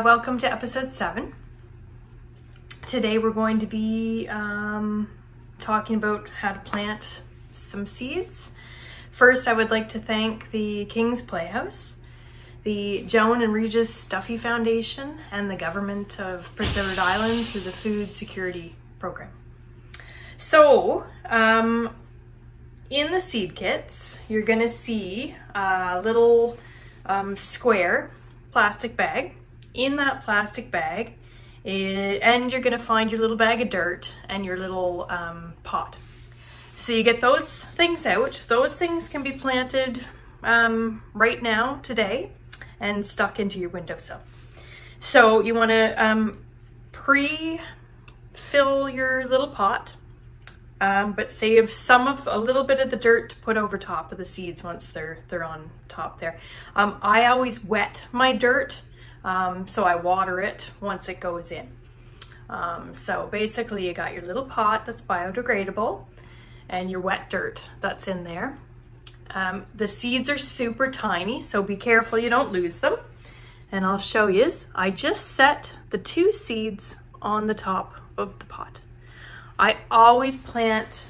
Welcome to episode 7. Today we're going to be talking about how to plant some seeds. First, I would like to thank the King's Playhouse, the Joan and Regis Stuffy Foundation, and the Government of Prince Edward Island through the Food Security Program. So, in the seed kits, you're gonna see a little square plastic bag. In that plastic bag, and you're gonna find your little bag of dirt and your little pot. So you get those things out. Those things can be planted right now, today, and stuck into your windowsill. So you wanna pre-fill your little pot, but save a little bit of the dirt to put over top of the seeds once they're on top there. I always wet my dirt, so I water it once it goes in. So basically you got your little pot that's biodegradable and your wet dirt that's in there. The seeds are super tiny, so be careful you don't lose them. And I'll show you. I just set the 2 seeds on the top of the pot. I always plant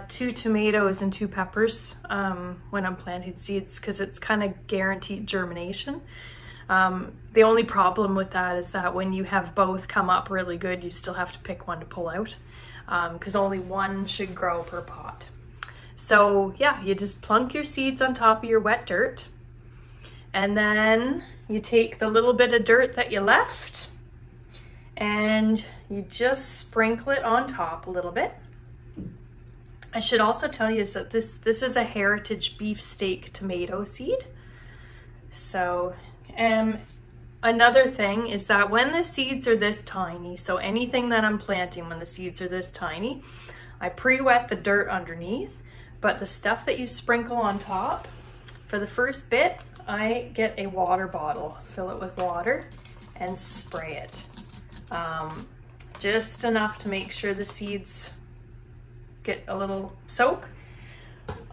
2 tomatoes and 2 peppers when I'm planting seeds because it's kind of guaranteed germination. The only problem with that is that when you have both come up really good, you still have to pick one to pull out because only one should grow per pot. So yeah, you just plunk your seeds on top of your wet dirt, and then you take the little bit of dirt that you left and you just sprinkle it on top a little bit. I should also tell you is that this is a heritage beefsteak tomato seed. So another thing is that when the seeds are this tiny, so anything that I'm planting when the seeds are this tiny, I pre-wet the dirt underneath, but the stuff that you sprinkle on top, for the first bit, I get a water bottle, fill it with water and spray it. Just enough to make sure the seeds get a little soak.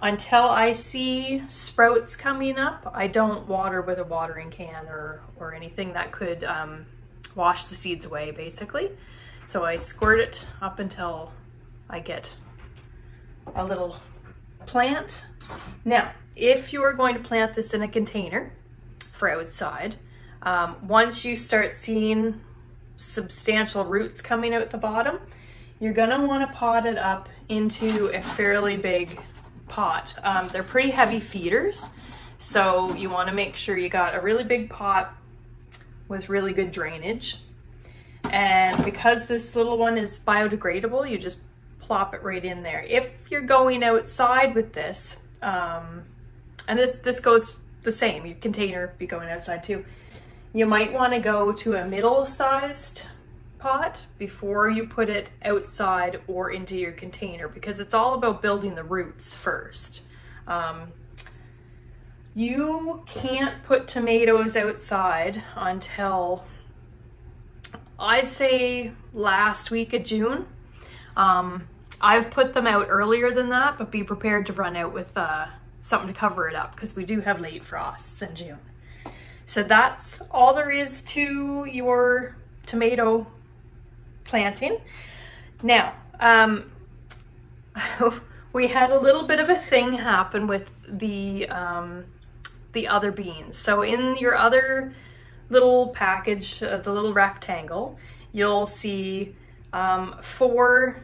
Until I see sprouts coming up, I don't water with a watering can or anything that could wash the seeds away, basically. So I squirt it up until I get a little plant. Now, if you are going to plant this in a container for outside, once you start seeing substantial roots coming out the bottom, you're gonna want to pot it up into a fairly big pot. They're pretty heavy feeders, so you want to make sure you got a really big pot with really good drainage. And because this little one is biodegradable, you just plop it right in there. If you're going outside with this, and this goes the same, your container be going outside too, you might want to go to a middle-sized pot before you put it outside or into your container, because it's all about building the roots first. You can't put tomatoes outside until I'd say last week of June. I've put them out earlier than that, but be prepared to run out with something to cover it up because we do have late frosts in June. So that's all there is to your tomato planting. Now, we had a little bit of a thing happen with the other beans. So in your other little package, the little rectangle, you'll see 4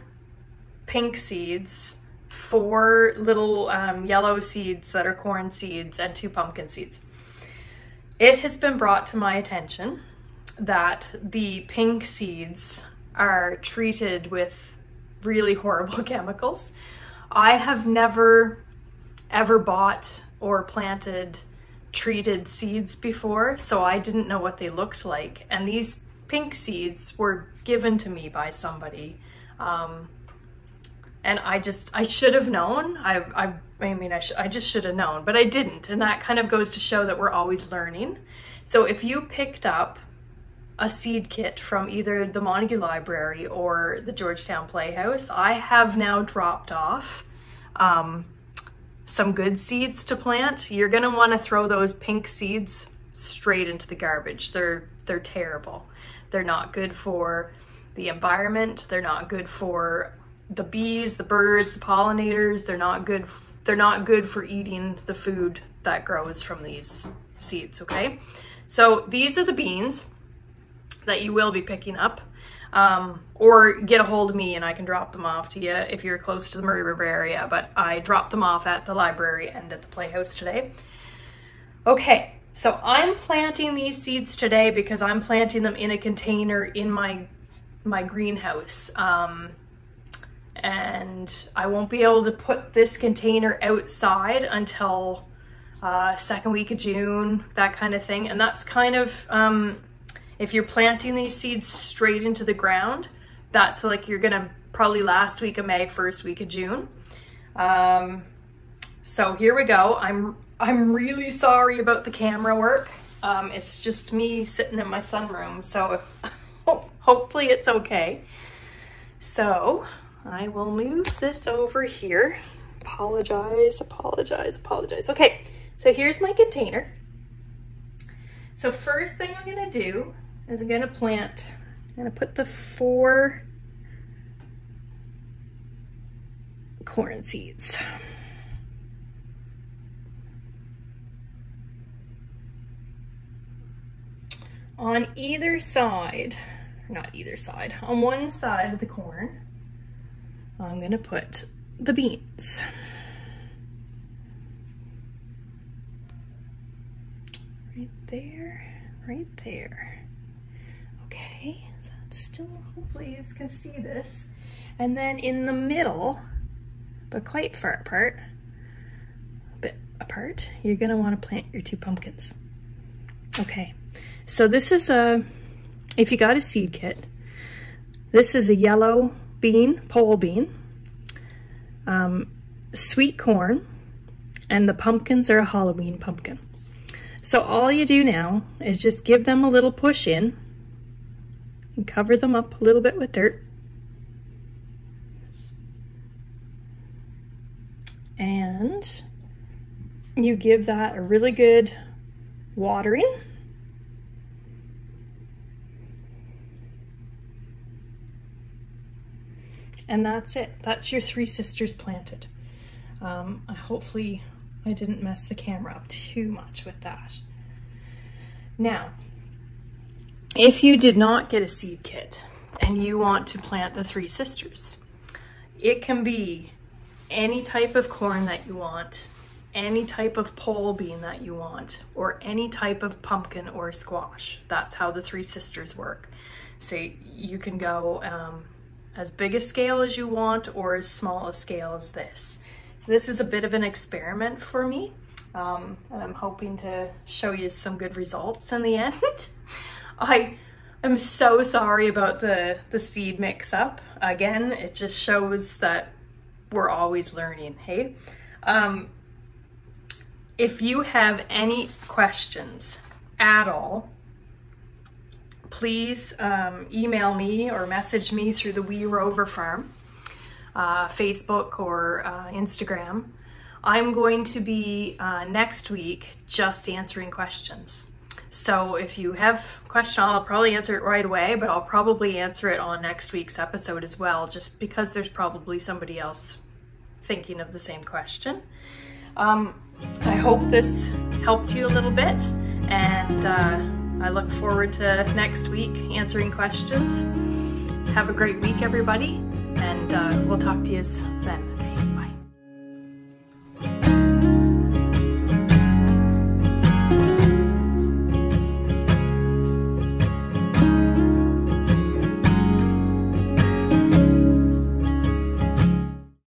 pink seeds, 4 little yellow seeds that are corn seeds, and 2 pumpkin seeds. It has been brought to my attention that the pink seeds are treated with really horrible chemicals. I have never ever bought or planted treated seeds before, so I didn't know what they looked like. And these pink seeds were given to me by somebody. And I should have known. I just should have known, but I didn't. And that kind of goes to show that we're always learning. So if you picked up a seed kit from either the Montague Library or the Georgetown Playhouse, I have now dropped off some good seeds to plant. You're gonna wanna throw those pink seeds straight into the garbage. They're terrible. They're not good for the environment. They're not good for the bees, the birds, the pollinators. They're not good for eating the food that grows from these seeds, okay? So these are the beans that you will be picking up, or get a hold of me and I can drop them off to you if you're close to the Murray River area, but I dropped them off at the library and at the Playhouse today. Okay, so I'm planting these seeds today because I'm planting them in a container in my greenhouse. And I won't be able to put this container outside until second week of June, that kind of thing. And that's kind of, if you're planting these seeds straight into the ground, that's like you're gonna probably last week of May, first week of June. So here we go. I'm really sorry about the camera work. It's just me sitting in my sunroom, so hopefully it's okay. So I will move this over here. Apologize. Okay, so here's my container. So first thing I'm gonna do is I'm gonna put the 4 corn seeds. On either side, not either side, on one side of the corn, I'm gonna put the beans. Right there. Okay, so that's still, hopefully you can see this. And then in the middle, but quite far apart, you're gonna wanna plant your 2 pumpkins. Okay, so this is if you got a seed kit, this is a yellow bean, pole bean, sweet corn, and the pumpkins are a Halloween pumpkin. So all you do now is just give them a little push in and cover them up a little bit with dirt. And you give that a really good watering. And that's it. That's your 3 sisters planted. Hopefully I didn't mess the camera up too much with that. Now, if you did not get a seed kit and you want to plant the 3 sisters, it can be any type of corn that you want, any type of pole bean that you want, or any type of pumpkin or squash. That's how the 3 sisters work. So you can go as big a scale as you want or as small a scale as this. So this is a bit of an experiment for me, and I'm hoping to show you some good results in the end. I'm so sorry about the seed mix up. Again, it just shows that we're always learning, hey? If you have any questions at all, please email me or message me through the Wee Rover Farm, Facebook or Instagram. I'm going to be next week just answering questions. So if you have a question, I'll probably answer it right away, but I'll probably answer it on next week's episode as well, just because there's probably somebody else thinking of the same question. I hope this helped you a little bit, and I look forward to next week answering questions. Have a great week, everybody, and we'll talk to you then.